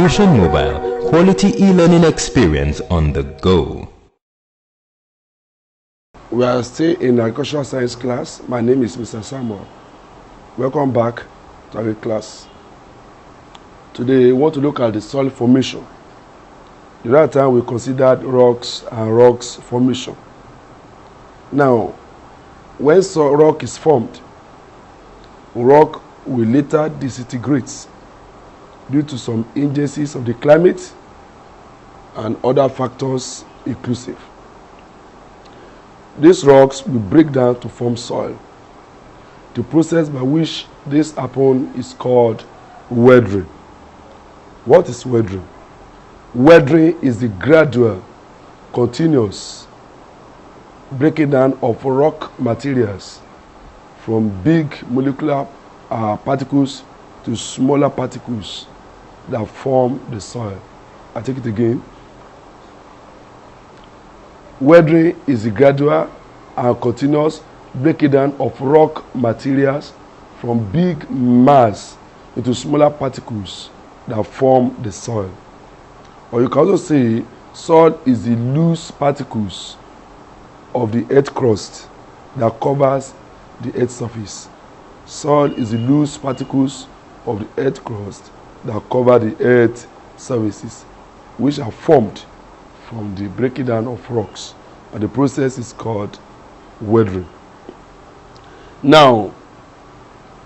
Fusion Mobile, quality e-learning experience on the go. We are still in agricultural science class. My name is Mr. Samuel. Welcome back to our class. Today we want to look at the soil formation. The other time we considered rocks and rocks formation. Now, when rock is formed, rock will later disintegrate due to some agencies of the climate and other factors inclusive. These rocks will break down to form soil. The process by which this happens is called weathering. What is weathering? Weathering is the gradual, continuous breaking down of rock materials from big molecular particles to smaller particles that form the soil. I take it again. Weathering is the gradual and continuous breaking down of rock materials from big mass into smaller particles that form the soil. Or you can also say soil is the loose particles of the earth crust that covers the earth surface. Soil is the loose particles of the earth crust that cover the earth surfaces, which are formed from the breaking down of rocks, and the process is called weathering. Now,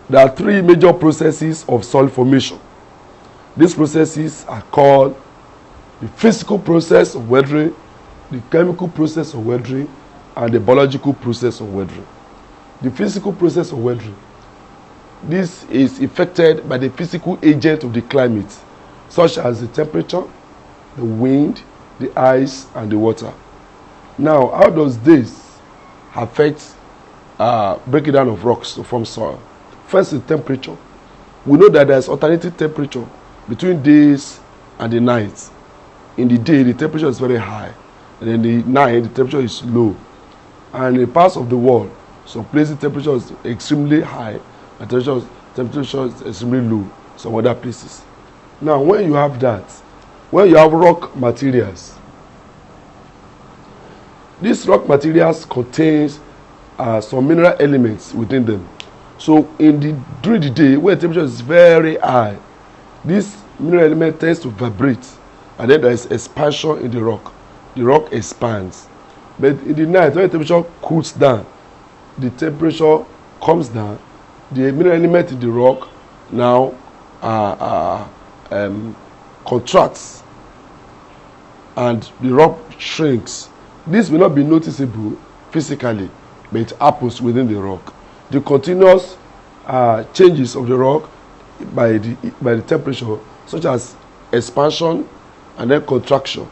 there are three major processes of soil formation. These processes are called the physical process of weathering, the chemical process of weathering, and the biological process of weathering. The physical process of weathering, this is affected by the physical agent of the climate, such as the temperature, the wind, the ice, and the water. Now, how does this affect breaking down of rocks to form soil? First, the temperature. We know that there is alternating temperature between days and the night. In the day, the temperature is very high, and in the night, the temperature is low. And in parts of the world, some places temperature is extremely high, and temperature is extremely low. Some other places. Now, when you have that, when you have rock materials, these rock materials contains some mineral elements within them. So, during the day, when temperature is very high, this mineral element tends to vibrate, and then there is expansion in the rock. The rock expands. But in the night, when the temperature cools down, the temperature comes down, the mineral element in the rock now contracts, and the rock shrinks. This will not be noticeable physically, but it happens within the rock. The continuous changes of the rock by the temperature, such as expansion and then contraction.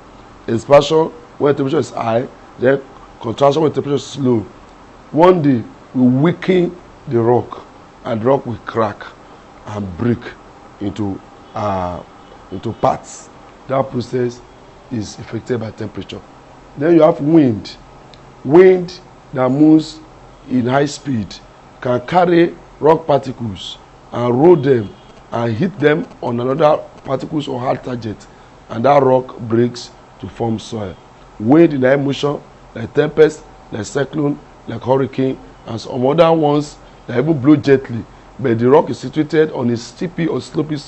Expansion when the temperature is high, then contraction when the temperature is low. One day will weaken the rock, and the rock will crack and break into parts. That process is affected by temperature. Then you have wind. Wind that moves in high speed can carry rock particles and roll them and hit them on another particles or hard target, and that rock breaks to form soil. Wind in high motion, like tempest, like cyclone, like hurricane, and some other ones that even blow gently, but the rock is situated on a steepy or slopey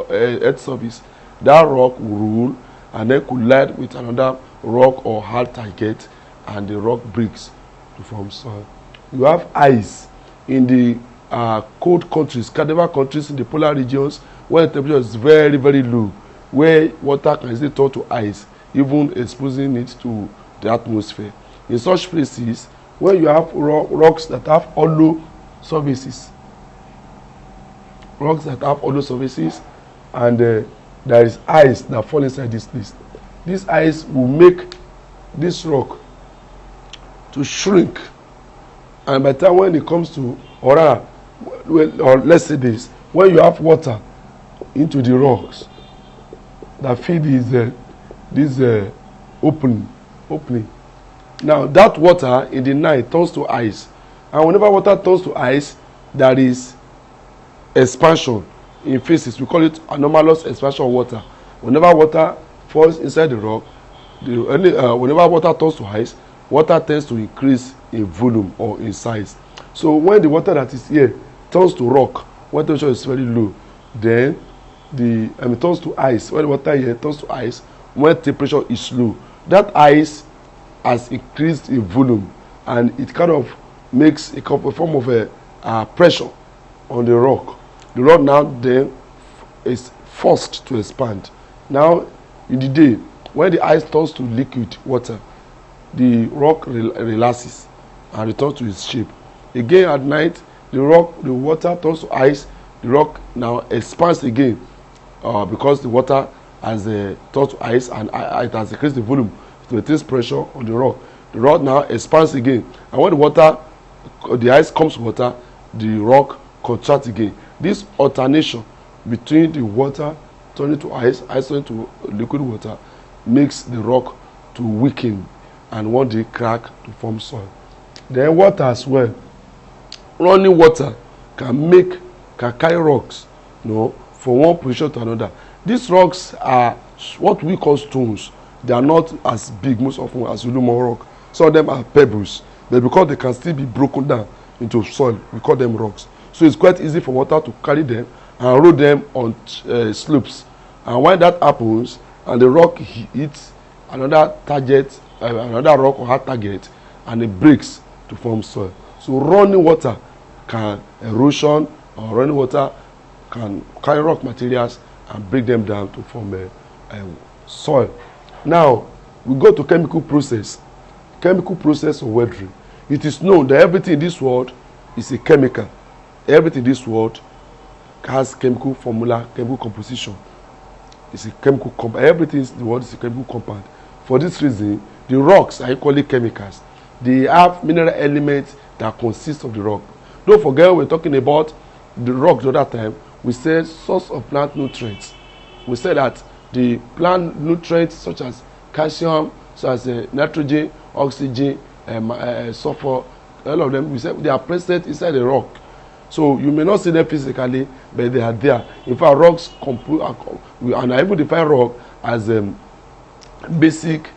earth surface. That rock will roll and then collide with another rock or hard target, and the rock breaks to form soil. You have ice in the cold countries, carnival countries in the polar regions, where the temperature is very, very low, where water can easily turn to ice, even exposing it to the atmosphere. In such places, where you have rocks that have hollow surfaces, and there is ice that fall inside this place. This ice will make this rock to shrink, and by the time when it comes to or let's say this, when you have water into the rocks that feed this opening. Now that water in the night turns to ice, and whenever water turns to ice, there is expansion in phases. We call it anomalous expansion of water. Whenever water falls inside the rock, whenever water turns to ice, water tends to increase in volume or in size. So when the water that is here turns to rock, when temperature is very low, then it turns to ice. When the water here turns to ice, when temperature is low, that ice has increased in volume, and it kind of makes a form of a pressure on the rock. The rock now then is forced to expand. Now in the day, when the ice turns to liquid water, the rock relaxes and returns to its shape. Again at night, the water turns to ice. The rock now expands again because the water has turned to ice, and it has increased the volume to increase pressure on the rock. The rock now expands again, and when the ice comes to water, the rock contracts again. This alternation between the water turning to ice turning to liquid water, makes the rock to weaken and one day crack to form soil. Then water as well. Running water can carry rocks, from one position to another. These rocks are what we call stones. They are not as big most often as Ulumo rock. Some of them are pebbles, but because they can still be broken down into soil, we call them rocks. So it's quite easy for water to carry them and roll them on slopes. And when that happens, and the rock hits another target, another rock or hard target, and it breaks to form soil. So running water can erosion, or running water can carry rock materials and break them down to form soil. Now we go to chemical process. Chemical process of weathering. It is known that everything in this world is a chemical. Everything in this world has chemical formula, chemical composition. It's a chemical compound. Everything in the world is a chemical compound. For this reason, the rocks are equally chemicals. They have mineral elements that consist of the rock. Don't forget, we're talking about the rock the other time. We said source of plant nutrients. We said that the plant nutrients such as calcium, such as nitrogen, oxygen, sulfur, all of them, we said they are present inside the rock. So you may not see them physically, but they are there. In fact, rocks and I even define rock as basic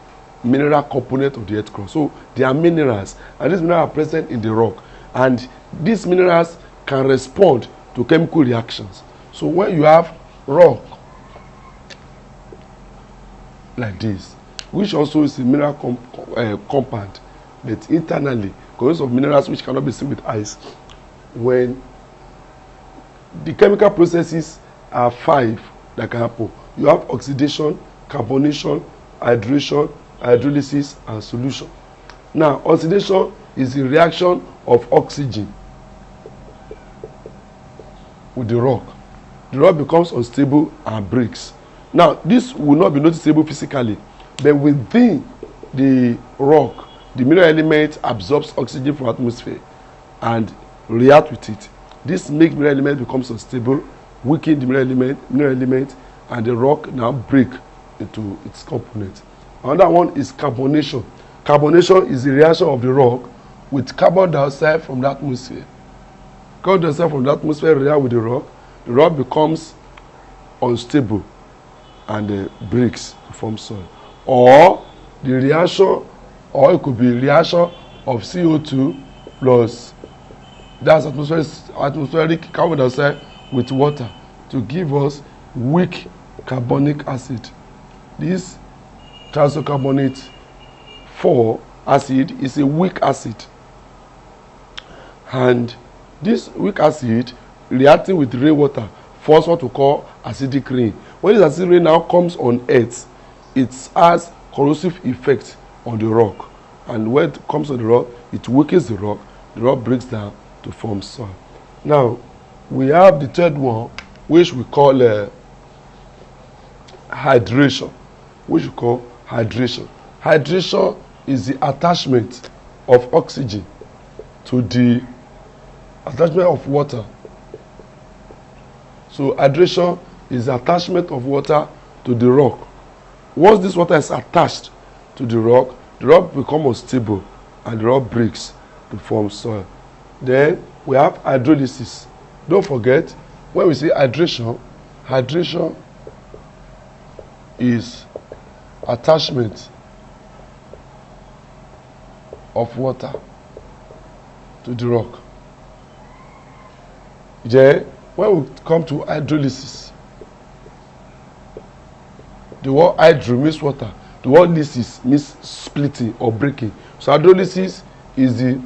mineral component of the earth crust. So they are minerals, and these minerals are present in the rock, and these minerals can respond to chemical reactions. So when you have rock like this, which also is a mineral compound, but internally consists of minerals which cannot be seen with eyes, when the chemical processes are 5 that can happen. You have oxidation, carbonation, hydration, hydrolysis, and solution. Now, oxidation is the reaction of oxygen with the rock. The rock becomes unstable and breaks. Now, this will not be noticeable physically, but within the rock, the mineral element absorbs oxygen from the atmosphere and react with it. This makes mineral element becomes unstable, weaken the mineral element, and the rock now break into its components. Another one is carbonation. Carbonation is the reaction of the rock with carbon dioxide from the atmosphere. Carbon dioxide from the atmosphere react with the rock becomes unstable and breaks to form soil. Or the reaction, or it could be reaction of CO2 plus that's atmospheric carbon dioxide with water to give us weak carbonic acid. This thiocarbonate 4 acid is a weak acid, and this weak acid reacting with rainwater forms what we call acidic rain. When this acidic rain now comes on earth, it has corrosive effect on the rock, and when it comes on the rock, it weakens the rock breaks down to form soil. Now we have the third one, which we call hydration. Hydration is the attachment of oxygen to the attachment of water. So hydration is the attachment of water to the rock. Once this water is attached to the rock becomes unstable and the rock breaks to form soil. Then we have hydrolysis. Don't forget, when we say hydration is attachment of water to the rock. Then, when we come to hydrolysis, the word hydro means water. The word lysis means splitting or breaking. So hydrolysis is the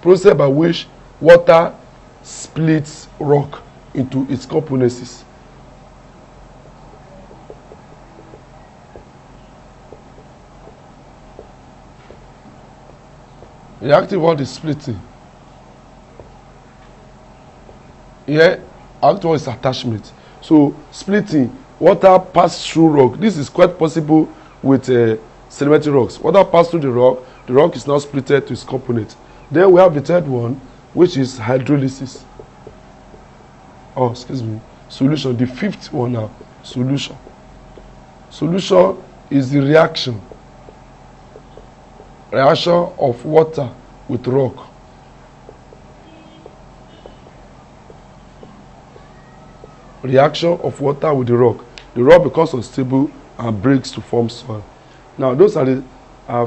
process by which water splits rock into its components. The active word is splitting. Here, active word is attachment. So splitting, water pass through rock. This is quite possible with sedimentary rocks. Water pass through the rock is now splitted to its components. Then we have the third one, which is hydrolysis. Oh, excuse me. Solution. The fifth one now, solution. Solution is the reaction of water with rock. Reaction of water with the rock. The rock becomes unstable and breaks to form soil. Now, those are the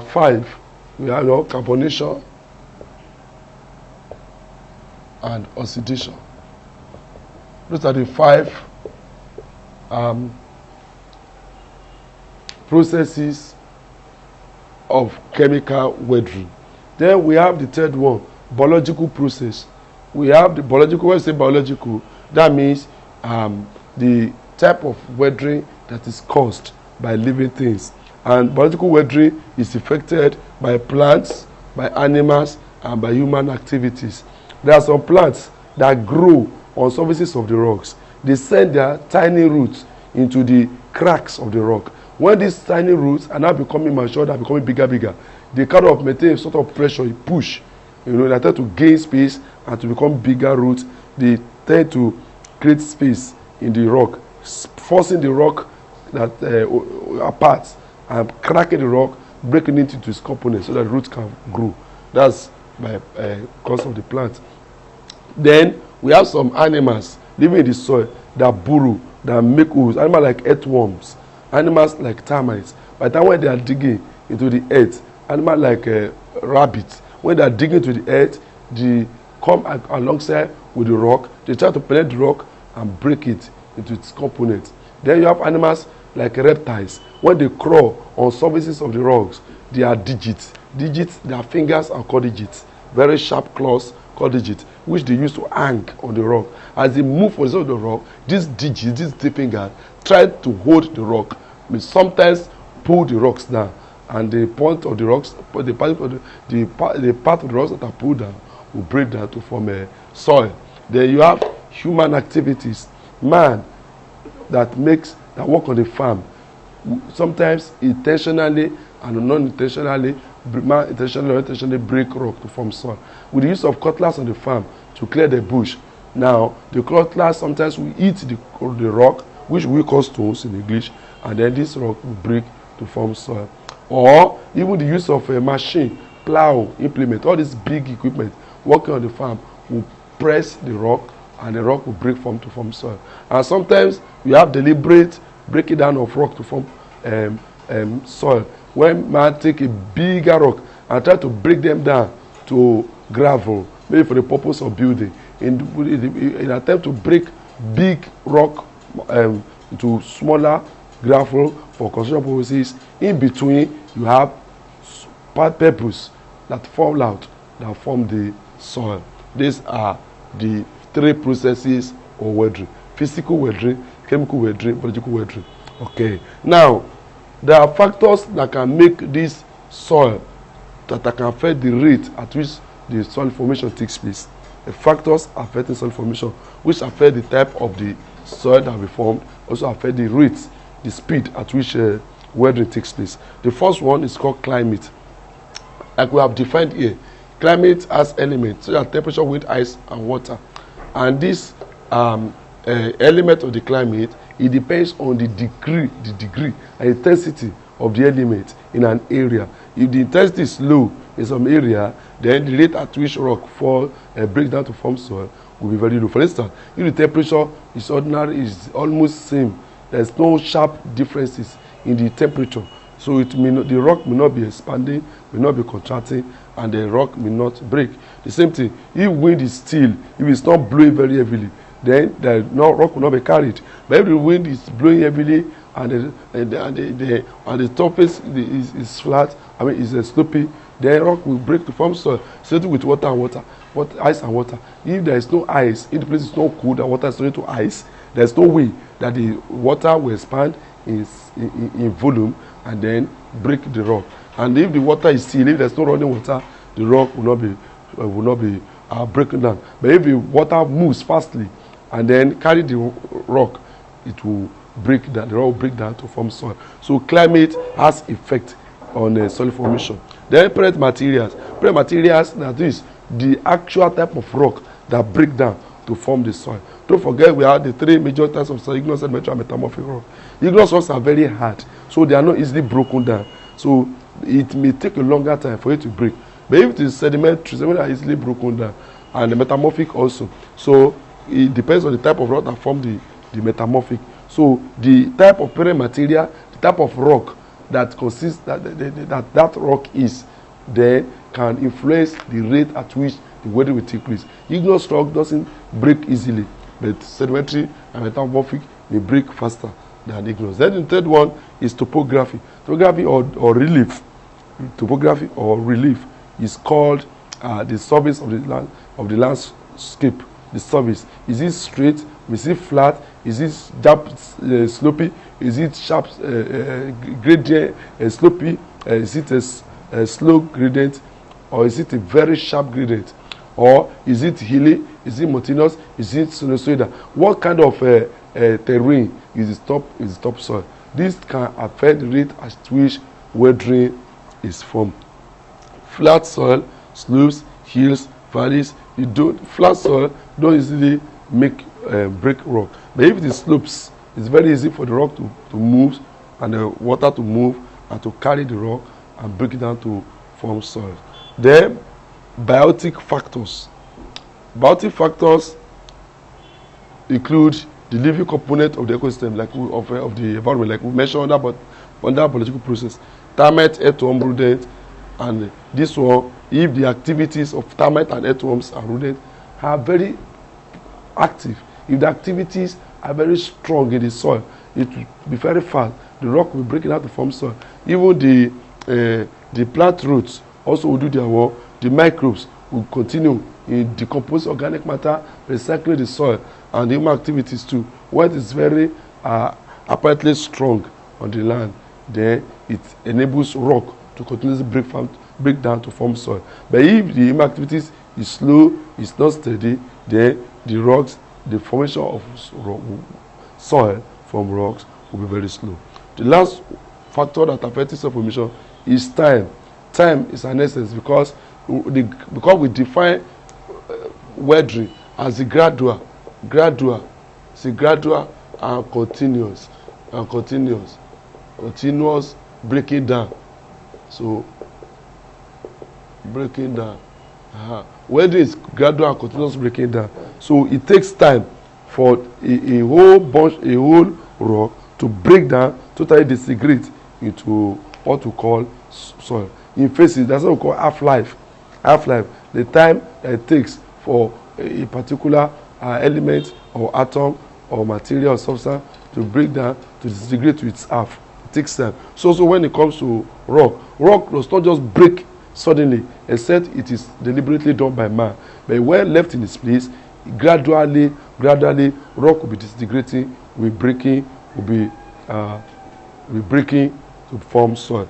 five. We have carbonation and oxidation. Those are the five processes of chemical weathering. Then we have the third one, biological process. We have the biological. When I say biological, that means the type of weathering that is caused by living things. And biological weathering is affected by plants, by animals, and by human activities. There are some plants that grow on surfaces of the rocks. They send their tiny roots into the cracks of the rock. When these tiny roots are now becoming mature, they're becoming bigger, they kind of maintain a sort of pressure, a push. They tend to gain space and to become bigger roots. They tend to create space in the rock, forcing the rock that apart and cracking the rock, breaking it into its components so that roots can grow. That's by cause of the plant. Then we have some animals living in the soil that burrow, that make holes. Animals like earthworms, animals like termites. By the time when they are digging into the earth, animals like rabbits, when they are digging into the earth, they come alongside with the rock. They try to penetrate the rock and break it into its components. Then you have animals like reptiles. When they crawl on surfaces of the rocks, they are digits. Their fingers are called digits. Very sharp claws called digits, which they use to hang on the rock. As they move for the rock, these digits, these deep fingers, try to hold the rock. They sometimes pull the rocks down, and the point of the rocks, the part of the rocks that are pulled down will break down to form a soil. Then you have human activities. Man that work on the farm, sometimes intentionally and non-intentionally, man intentionally or unintentionally break rock to form soil. With the use of cutlass on the farm to clear the bush. Now, the cutlass sometimes will eat the rock, which we call stones in English, and then this rock will break to form soil. Or even the use of a machine, plow, implement, all this big equipment working on the farm will press the rock, and the rock will break to form soil. And sometimes you have deliberate breaking down of rock to form soil. When man take a bigger rock and try to break them down to gravel, maybe for the purpose of building, in attempt to break big rock into smaller gravel for construction purposes, in between you have pebbles that fall out, that form the soil. These are the three processes of weathering: physical weathering, chemical weathering, biological weathering. Okay. Now, there are factors that can make this soil, that can affect the rate at which the soil formation takes place. The factors affecting soil formation, which affect the type of the soil that will be formed, also affect the rate, the speed at which weathering takes place. The first one is called climate. Like we have defined here, climate has elements such as temperature, wind, ice, and water. And this element of the climate, it depends on the degree and intensity of the element in an area. If the intensity is low in some area, then the rate at which rock fall break down to form soil will be very low. For instance, if the temperature is ordinary, is almost same there's no sharp differences in the temperature. So it may not, the rock may not be expanding, may not be contracting, and the rock may not break. The same thing, if wind is still, if it's not blowing very heavily, then the rock will not be carried. But if the wind is blowing heavily and the surface is flat, I mean, is slopy, the rock will break to form soil, settle with water and water, ice and water. If there is no ice, if the place is not cool, the water is turning to ice, there's no way that the water will expand in volume and then break the rock. And if the water is still, if there's no running water, the rock will not be breaking down. But if the water moves fastly and then carry the rock, it will break down. The rock will break down to form soil. So climate has effect on soil formation. Then parent materials. Parent materials, that is the actual type of rock that break down to form the soil. Don't forget, we have the three major types of soil: igneous, sedimentary, and metamorphic rock. Igneous rocks are very hard, so they are not easily broken down. So it may take a longer time for it to break. But if it is sedimentary are easily broken down, and the metamorphic also. So it depends on the type of rock that form the metamorphic. So the type of parent material, the type of rock that consists that rock is, then can influence the rate at which the weathering will take place. Igneous rock doesn't break easily, but sedimentary and metamorphic may break faster than igneous. Then the third one is topography. Topography or relief. Topography or relief is called the surface of the landscape. The surface, is it straight? Is it flat? Is it sharp, slopy? Is it sharp, gradient, slopy? Is it a slow gradient, or is it a very sharp gradient? Or is it hilly? Is it mountainous? Is it sinusoidal? What kind of terrain is the topsoil? This can affect the rate at which weathering is formed. Flat soil, slopes, hills, valleys. Flat soil don't easily break rock. But if it is slopes, it's very easy for the rock to move and the water to move and to carry the rock and break it down to form soil. Then biotic factors. Biotic factors include the living component of the ecosystem, like of the environment, like we mentioned under biological process. Termite, earthworm, rodent, and this one, if the activities of termite and earthworms and rodent are very active, if the activities are very strong in the soil, it will be very fast. The rock will break it out to form soil. Even the plant roots also will do their work. The microbes will continue in decomposing organic matter, recycling the soil, and the human activities too. When it is very apparently strong on the land, then it enables rock to continuously break down to form soil. But if the human activities is slow, it's not steady, then the rocks, the formation of soil from rocks will be very slow. The last factor that affects soil formation is time. Time is an essence because we define weathering as the gradual and continuous breaking down. So breaking down. Weathering is gradual and continuous breaking down. So it takes time for a whole rock to break down, totally disintegrate into what we call soil. In phases, that's what we call half-life. Half-life, the time that it takes for a particular element or atom or material or substance to break down, to disintegrate to its half. It takes time. So when it comes to rock does not just break suddenly, except it is deliberately done by man. But when left in its place, gradually, rock will be disintegrating, will be breaking to form soil.